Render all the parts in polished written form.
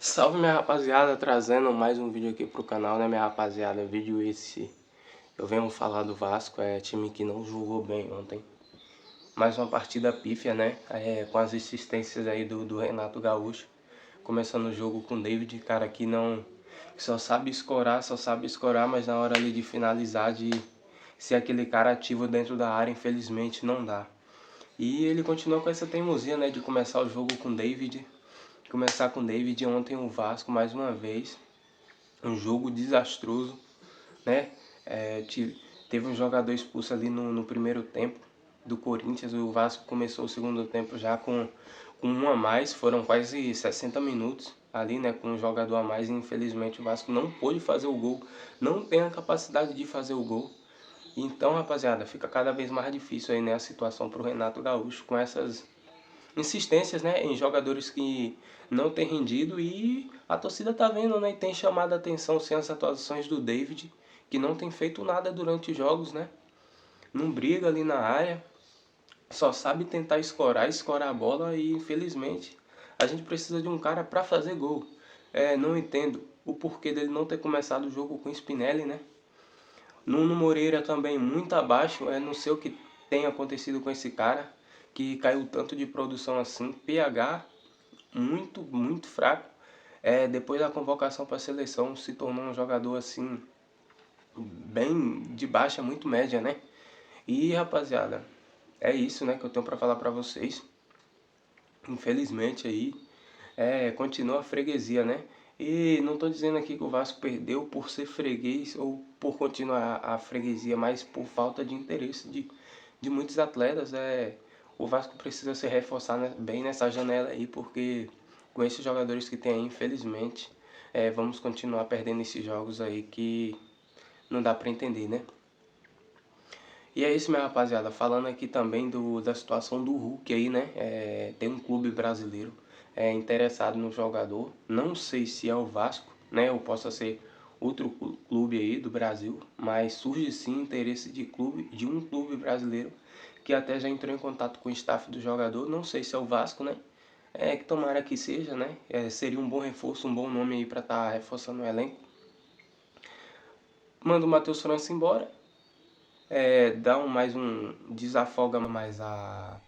Salve minha rapaziada, trazendo mais um vídeo aqui pro canal, né minha rapaziada, vídeo esse, eu venho falar do Vasco, time que não jogou bem ontem, mais uma partida pífia, né, com as insistências aí do Renato Gaúcho, começando o jogo com o David, cara que só sabe escorar, mas na hora ali de finalizar, de ser aquele cara ativo dentro da área, infelizmente não dá. E ele continua com essa teimosia, né, de começar o jogo com o David. Começar com o David ontem o Vasco mais uma vez, um jogo desastroso, né? Teve um jogador expulso ali no primeiro tempo do Corinthians, o Vasco começou o segundo tempo já com um a mais, foram quase 60 minutos ali, né, com um jogador a mais, e infelizmente o Vasco não pôde fazer o gol, não tem a capacidade de fazer o gol. Então, rapaziada, fica cada vez mais difícil aí, né, a situação pro Renato Gaúcho com essas insistências, né, em jogadores que não tem rendido, e a torcida tá vendo, né, e tem chamado a atenção sem as atuações do David, que não tem feito nada durante os jogos, né, não briga ali na área, só sabe tentar escorar a bola, e infelizmente a gente precisa de um cara para fazer gol. Não entendo o porquê dele não ter começado o jogo com o Spinelli, né. Nuno Moreira também muito abaixo, não sei o que tem acontecido com esse cara, que caiu tanto de produção assim. PH muito fraco. Depois da convocação para a seleção se tornou um jogador assim bem de baixa, muito média, né? E rapaziada, é isso, né, que eu tenho para falar para vocês. Infelizmente aí continua a freguesia, né? E não estou dizendo aqui que o Vasco perdeu por ser freguês ou por continuar a freguesia, mas por falta de interesse de muitos atletas. O Vasco precisa se reforçar, né, bem nessa janela aí, porque com esses jogadores que tem aí, infelizmente, vamos continuar perdendo esses jogos aí que não dá para entender, né? E é isso, minha rapaziada. Falando aqui também da situação do Hulk aí, né? Tem um clube brasileiro interessado no jogador. Não sei se é o Vasco, né? Ou possa ser outro clube aí do Brasil. Mas surge sim interesse de um clube brasileiro que até já entrou em contato com o staff do jogador. Não sei se é o Vasco, né? Que tomara que seja, né? Seria um bom reforço, um bom nome aí para estar reforçando o elenco. Manda o Matheus França embora. Desafoga mais a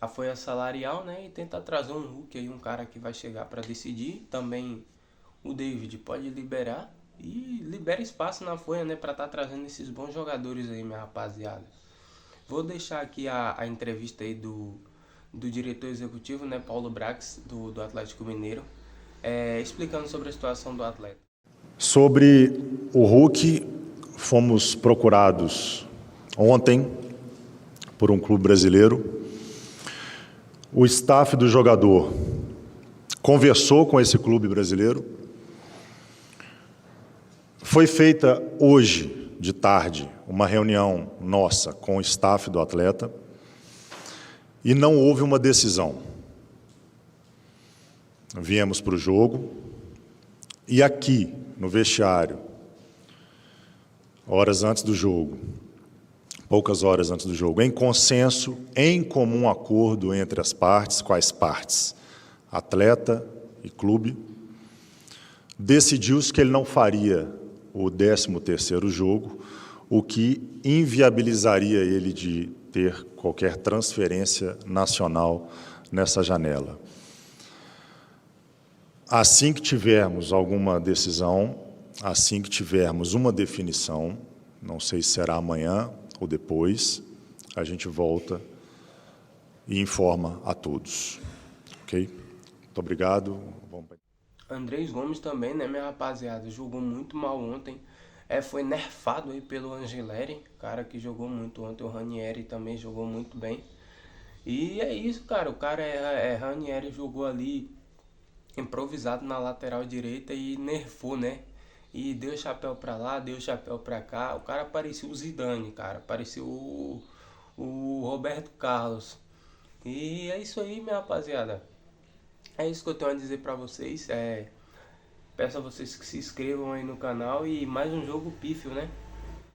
folha salarial, né? E tenta trazer um Hulk aí, um cara que vai chegar para decidir. Também o David pode liberar e libera espaço na folha, né? Para estar trazendo esses bons jogadores aí, minha rapaziada. Vou deixar aqui a entrevista aí do diretor executivo, né? Paulo Brax, do Atlético Mineiro, explicando sobre a situação do atleta. Sobre o Hulk, fomos procurados ontem por um clube brasileiro. O staff do jogador conversou com esse clube brasileiro. Foi feita hoje, de tarde, uma reunião nossa com o staff do atleta e não houve uma decisão. Viemos para o jogo e aqui, no vestiário, horas antes do jogo, poucas horas antes do jogo, em consenso, em comum acordo entre as partes, quais partes? Atleta e clube, decidiu-se que ele não faria o 13º jogo, o que inviabilizaria ele de ter qualquer transferência nacional nessa janela. Assim que tivermos alguma decisão, assim que tivermos uma definição, não sei se será amanhã ou depois, a gente volta e informa a todos. Ok? Muito obrigado. Andrés Gomes também, né, minha rapaziada, jogou muito mal ontem. Foi nerfado aí pelo Angeleri, cara que jogou muito ontem. O Ranieri também jogou muito bem. E é isso, cara. O cara Ranieri jogou ali improvisado na lateral direita e nerfou, né? E deu chapéu pra lá, deu chapéu pra cá. O cara parecia o Zidane, cara. Parecia o Roberto Carlos. E é isso aí, minha rapaziada. É isso que eu tenho a dizer pra vocês. Peço a vocês que se inscrevam aí no canal. E mais um jogo pífio, né?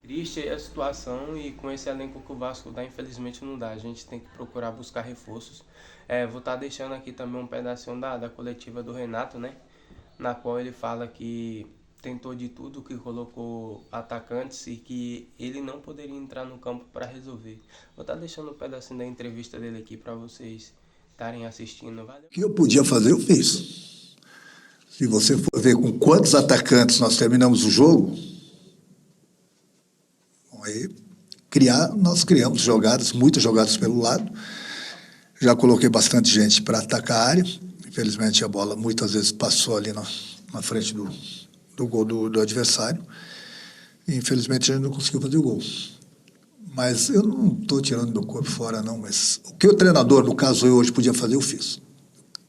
Triste aí a situação, e com esse elenco que o Vasco dá, infelizmente não dá. A gente tem que procurar buscar reforços. Vou estar deixando aqui também um pedacinho da coletiva do Renato, né? na qual ele fala que tentou de tudo, que colocou atacantes e que ele não poderia entrar no campo para resolver. Vou estar deixando um pedacinho da entrevista dele aqui para vocês estarem assistindo. Valeu? O que eu podia fazer, eu fiz. Se você for ver com quantos atacantes nós terminamos o jogo, aí nós criamos jogadas, muitas jogadas pelo lado. Já coloquei bastante gente para atacar a área. Infelizmente a bola muitas vezes passou ali na frente do gol do adversário. E, infelizmente a gente não conseguiu fazer o gol. Mas eu não estou tirando meu corpo fora, não. Mas o que o treinador, no caso eu hoje, podia fazer, eu fiz.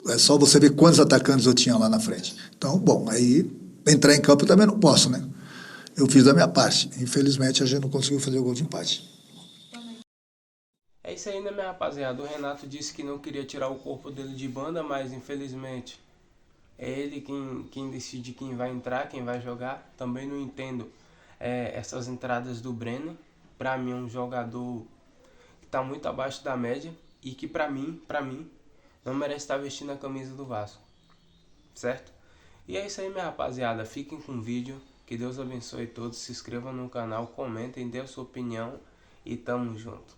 É só você ver quantos atacantes eu tinha lá na frente. Então, bom, aí entrar em campo eu também não posso, né? Eu fiz a minha parte. Infelizmente a gente não conseguiu fazer o gol de empate. É isso aí, né, minha rapaziada? O Renato disse que não queria tirar o corpo dele de banda, mas infelizmente é ele quem decide quem vai entrar, quem vai jogar. Também não entendo essas entradas do Brenner. Pra mim é um jogador que tá muito abaixo da média e que pra mim, não merece estar vestindo a camisa do Vasco, certo? E é isso aí, minha rapaziada. Fiquem com o vídeo. Que Deus abençoe todos. Se inscrevam no canal, comentem, dê a sua opinião e tamo junto.